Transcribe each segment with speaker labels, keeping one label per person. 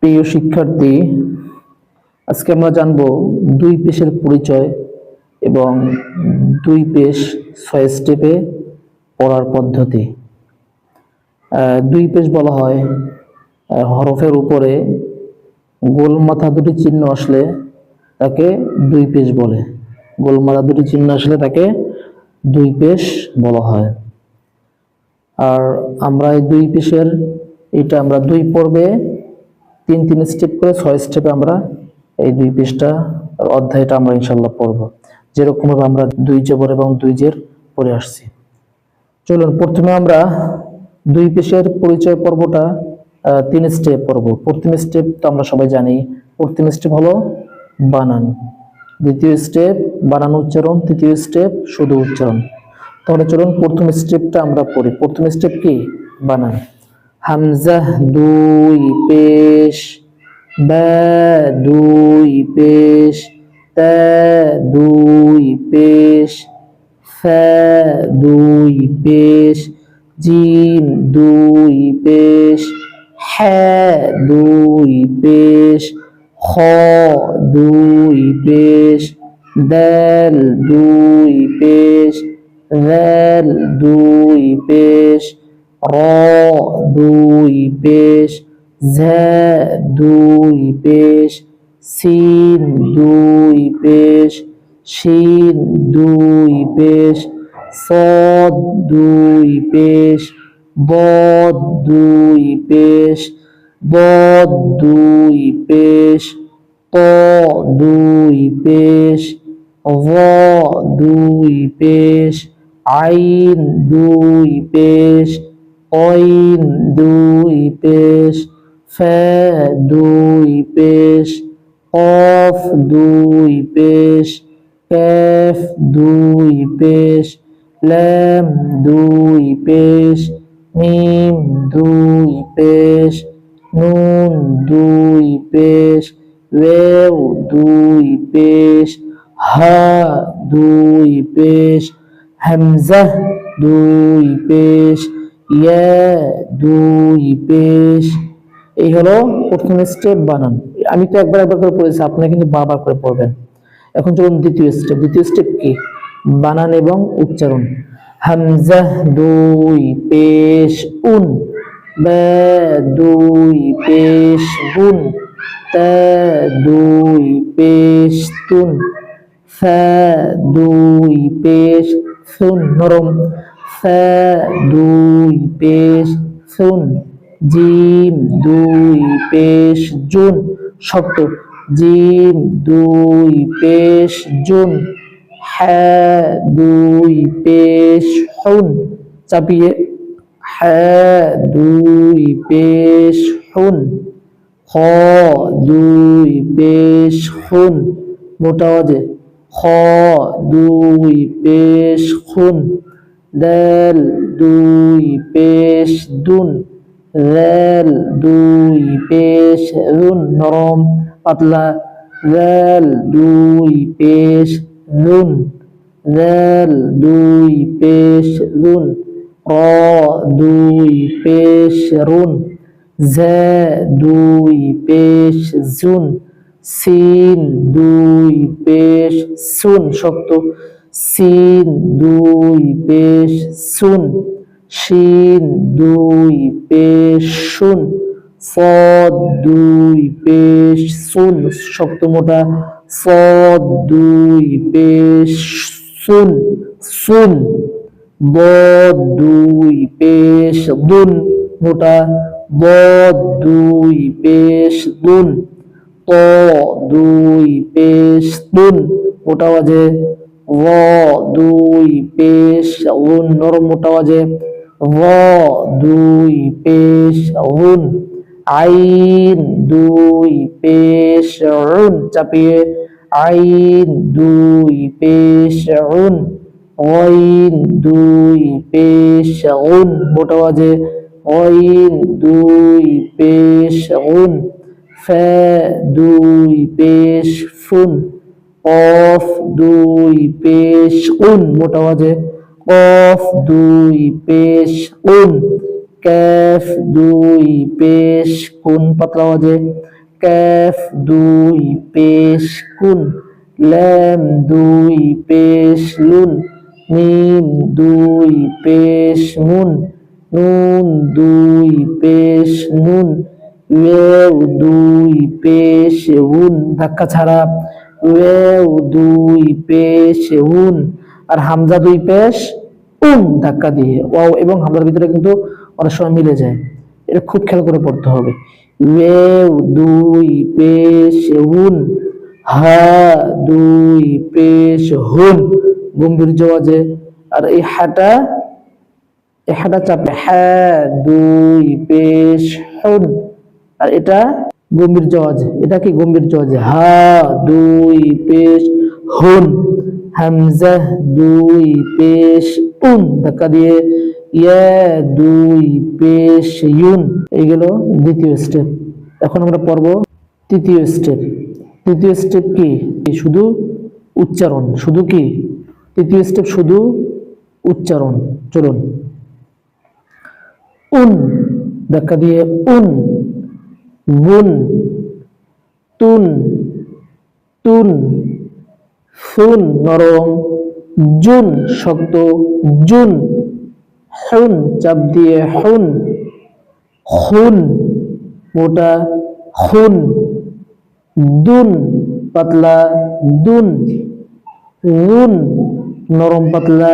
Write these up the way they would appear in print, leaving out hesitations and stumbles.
Speaker 1: প্রিয় শিক্ষার্থী, আজকে আমরা জানব দুই পেশের পরিচয় এবং দুই পেশ 6 স্টেপে পড়ার পদ্ধতি। দুই পেশ বলা হয় হরফের উপরে গোলমাথা দুটি চিহ্ন আসলে তাকে দুই পেশ বলে। গোলমাথা দুটি চিহ্ন আসলে তাকে দুই পেশ বলা হয়। আর আমরা এই দুই পেশের এটা আমরা দুই পর্বে তিন স্টেপ করে 6 স্টেপে আমরা এই দুই পেশটা অধ্যায়টা আমরা ইনশাল্লাহ পড়ব, যেরকম ভাবে আমরা দুই জবর এবং দুই জের পড়ে আসছি। চলুন প্রথমে আমরা দুই পেশের পরিচয় পর্বটা 3 স্টেপ পড়ব। প্রথম স্টেপ তো আমরা সবাই জানি, প্রথম স্টেপ হলো বানান, দ্বিতীয় স্টেপ বানান উচ্চারণ, তৃতীয় স্টেপ শুধু উচ্চারণ। তাহলে চলুন প্রথম স্টেপটা আমরা পড়ি। প্রথম স্টেপ কি? বানান। হামজা দুই পেশ, বা দুই পেশ, তা দুই পেশ, ফা দুই পেশ, জিম দুই পেশ, হা দুই পেশ, খ দুই পেশ, দাল দুই পেশ, ذال দুই পেশ, র দুই পেশ, ঝা দুই পেশ, সিন দুই পেশ, শিন দুই পেশ, صاد দুই পেশ, ضاد দুই পেশ, ضاد দুই পেশ, ত দুই পেশ, ظ দুই পেশ, আইন দুই পেশ, কইন দুই পেশ, ফা দুই পেশ, কফ দুই পেশ, কাফ দুই পেশ, লাম দুই পেশ, মিম দুই পেশ, নুন দুই পেশ, ওয়াও দুই পেশ, হা দুই পেশ, হামজা দুই পেশ, ইয়া দুই পেশ। এই হলো প্রথম স্টেপ বানান। আমি তো একবার করে পড়েছি, আপনারা কিন্তু বারবার করে পড়বেন। এখন চলুন দ্বিতীয় স্টেপ। দ্বিতীয় স্টেপ কি? বানান এবং উচ্চারণ। হামজা দুই পেশ উন, বা দুই পেশ বুন, তা দুই পেশ তুন, ফা দুই পেশ সুন নরম, ফা দুই পেশ সুন, জিম দুই পেশ জুন শক্ত, জিম দুই পেশ জুন, হা দুই পেশ হুন চাপিয়ে, হা দুই পেশ হুন, খ দুই পেশ খুন মোটা আওয়াজে, খ দুই পেশ খুন, দাল দুই পেশ দুন, দাল দুই পেশ দুন নরম পাতলা, দাল দুই পেশ দুন, দাল দুই পেশ দুন, র দুই পেশ রুন, ঝা দুই পেশ জুন, সিন দুই পেশ সুন শক্ত, সিন দুই পেশ সুন, শিন দুই পেশ শুন, صاد দুই পেশ সুন শক্ত মোটা, صاد দুই পেশ সুন সুন, ضاد দুই পেশ দুন মোটা, ضاد দুই পেশ দুন, ত দুই পেশ দুন মোটা আওয়াজে, ظ দুই পেশ গুন নরম মোটা আওয়াজে, ظ দুই পেশ গুন, আইন দুই পেশ উন চাপিয়ে, আইন দুই পেশ উন, গইন দুই পেশ গুন মোটা আওয়াজে, গইন দুই পেশ গুন, ফা দুই পেশ ফুন, কফ দুই পেশ উন মোটা আওয়াজে, কফ দুই পেশ উন, ক্যাফ দুই পেশ কুন পাতলা আওয়াজে, ক্যাফ দুই পেশ কুন, ল্যাম দুই পেশ লুন, মিম দুই পেশ মুন, নুন দুই পেশ নুন, ওয়াও দুই পেশ উন ধাক্কা ছাড়া, ওয়াও দুই পেশ উন, আর হামজা দুই পেশ ধাক্কা দিয়ে। ওয়াও এবং হামজার ভিতরে কিন্তু অনেক সময় মিলে যায়, এটা খুব খেয়াল করে পড়তে হবে। ওয়াও দুই পেশ উন, হা দুই পেশ হুন গম্ভীর্য আওয়াজে, আর এই হাটা চাপে, হ্যাঁ দুই পেশ হুন, আর এটা গম্ভীর্য আওয়াজে, এটা কি গম্ভীর্য আওয়াজে, হা দুই পেশ হুন, হামজা দুই পেশ ধাক্কা দিয়ে, ইয়া দুই পেশ ইউন। এই গেল দ্বিতীয় স্টেপ। এখন আমরা পড়ব তৃতীয় স্টেপ। তৃতীয় স্টেপ কি? শুধু উচ্চারণ, শুধু কি তৃতীয় স্টেপ শুধু উচ্চারণ। চলুন, উন ধাক্কা দিয়ে উন, বুন, তুন, তুন, সুন নরম, জুন শক্ত, জুন, হুন চাপ দিয়ে হুন, খুন মোটা, খুন, দুন পাতলা, দুন, রুন নরম পাতলা,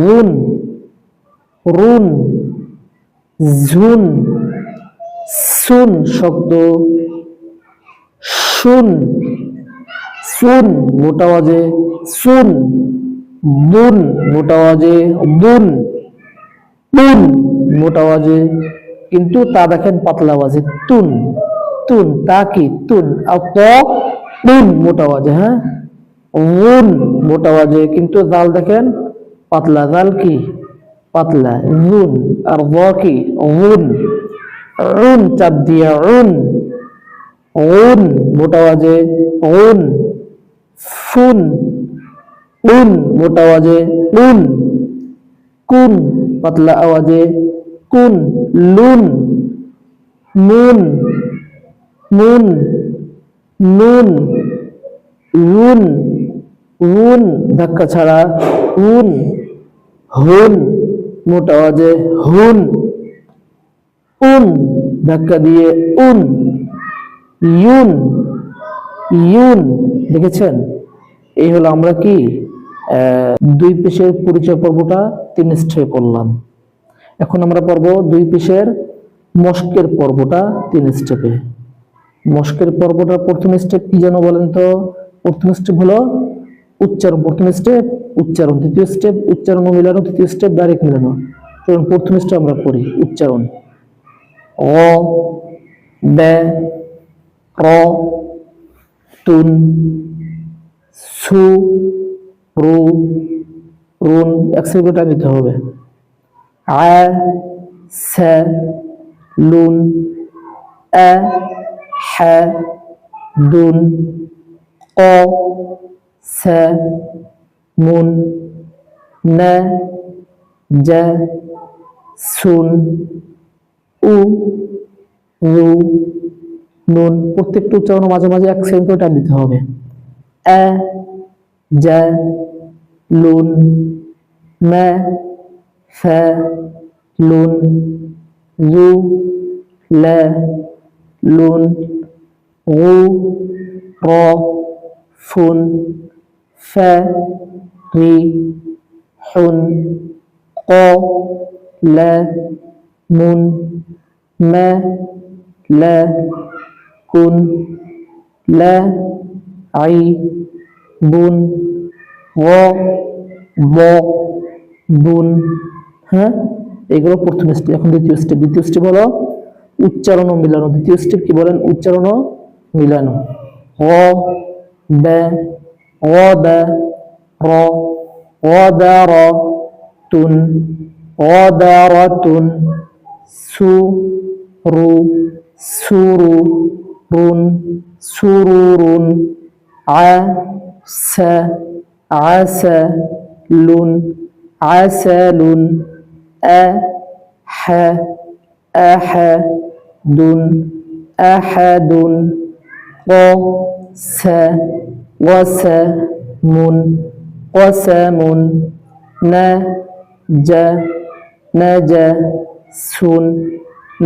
Speaker 1: রুন, রুন, ঝুন, সুন শক্ত, সুন, সুন মোটা আওয়াজে, সুন, বুন মোটা আওয়াজে, বুন, তুন মোটা আওয়াজে, কিন্তু তা দেখেন পাতলা আওয়াজে, তুন, তুন, তা কি তুন, আর ত তুন মোটা আওয়াজে, হ্যাঁ, উন মোটা আওয়াজে, কিন্তু জাল দেখেন পাতলা, জাল কি পাতলা, জুন, আর ব কি উন, উন চাপ দিয়া উন, উন মোটা আওয়াজে, উন, ফুন, উন মোটা আওয়াজে, উন, কুন পাতলা আওয়াজে, কুন, লুন, নুন, নুন, নুন, উন, উন ধাক্কা ছাড়া, উন, হুন মোটা আওয়াজে, হুন, উন ধাক্কা দিয়ে উন, ইউন, ইউন। দেখেছেন, এই হলো আমরা কি দুই পেশের পরিচয় পর্বটা 3 স্টেপে পড়লাম। এখন আমরা পড়ব দুই পেশের মস্কের পর্বটা 3 স্টেপে। মস্কের পর্বটা প্রথম স্টেপ কি যেন বলেন তো? প্রথম স্টেপ হলো উচ্চারণ, প্রথম স্টেপ উচ্চারণ, দ্বিতীয় স্টেপ উচ্চারণ ও মিলানো, তৃতীয় স্টেপ ডাইরেক্ট মিলানো। চলুন প্রথম স্টেপ আমরা পড়ি, উচ্চারণ। অ, বে, র, তুন, সু, রু, রুন, এক সেকেন্ড টাইম দিতে হবে। আ, সে, লুন, এ, হ্যা, দুন, ক, সে, মুন, নে, জে, সুন, উ, রু, নুন। প্রত্যেকটা উচ্চারণ মাঝে মাঝে এক সেকেন্ড করে টাইম দিতে হবে। এ, জে, লুন, মে, ফে, লুন, রু, লে, লুন, রু, র, ফুন, ফে, রি, হুন, ক, লে, মুন, মে, লে, কুন, লে, আই, বুন, ও, ব, বুন। হ্যাঁ, এগুলো প্রথম স্টেপ। এখন দ্বিতীয় স্টেপ। দ্বিতীয় স্টেপ হলো উচ্চারণ ও মিলানো। দ্বিতীয় স্টেপ কি বলেন? উচ্চারণ ও মিলানো। অ, বে, অ, বে, র, অ, বে, র, তুন, অ, বে, র, তুন, সু, রু, সুরু, রুন, সুরুরুন, আ, সে, আসে, লুন, আসেলুন, এ, হ্যা, আহাদুন আহাদুন قسم قسم نجس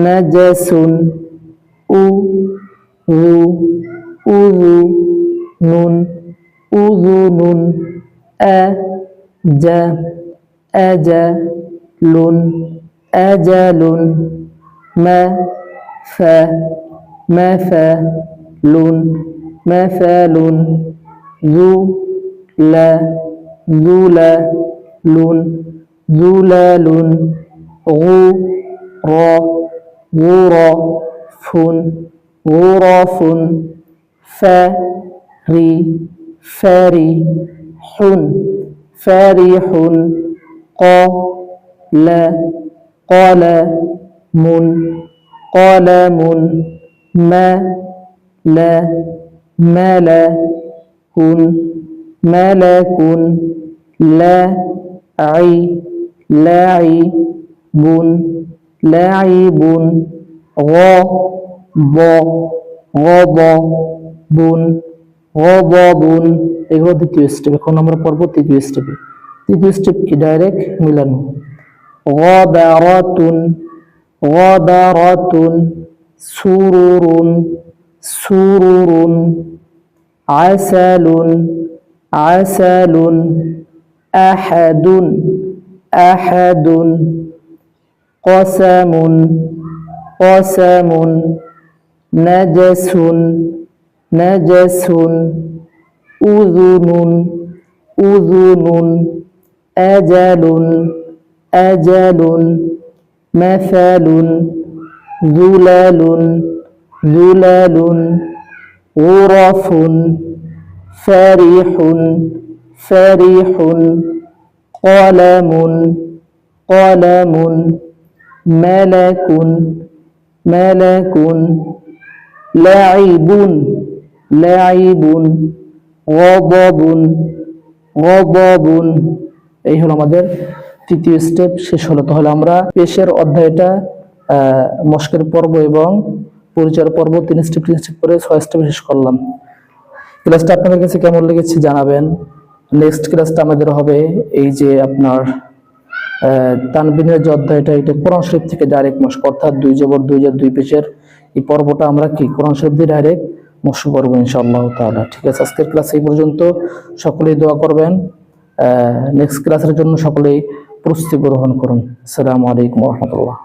Speaker 1: نجس أذن أذن أجل أجل مثل مثل ذلل ذلل غرف غرف فرح فرح قلم قلم ملك ملك لاعب لاعب غضب এগুলো দ্বিতীয় স্টেপ। এখন আমরা পড়ব তৃতীয় স্টেপে। তৃতীয় স্টেপ কি? ডাইরেক্ট মিলানো। غبرة غبرة سرر سرر عسل عسل أحد أحد قسم قسم نجس نجس أذن أذن أجل أجل مثل ذلل ذلل غرف فرح فرح قلم قلم ملك ملك لاعب لاعب غضب غضب। এই হলো আমাদের তৃতীয় স্টেপ শেষ হলো। তাহলে আমরা পেশের অধ্যায়টা মস্কের পর্ব এবং পরিচয়ের পর্ব 3 স্টেপ করে 6 স্টেপ শেষ করলাম। ক্লাসটা আপনাদের কাছে কেমন লেগেছে জানাবেন। নেক্সট ক্লাসটা আমাদের হবে এই যে আপনার তানবিনের যে অধ্যায়টা, এটা কোরআন শরীফ থেকে ডাইরেক্ট মস্ক, অর্থাৎ 2 জবর 2 জার 2 পেশের এই পর্বটা আমরা কি কোরআন শরীফ দিয়ে ডাইরেক্ট মস্ক করবো ইনশাআল্লাহ তাআলা। ঠিক আছে, আজকের ক্লাস এই পর্যন্ত। সকলেই দোয়া করবেন। নেক্সট ক্লাসের জন্য সকলেই প্রস্তুতি গ্রহণ করুন। আসসালামু আলাইকুম ওয়া রাহমাতুল্লাহ।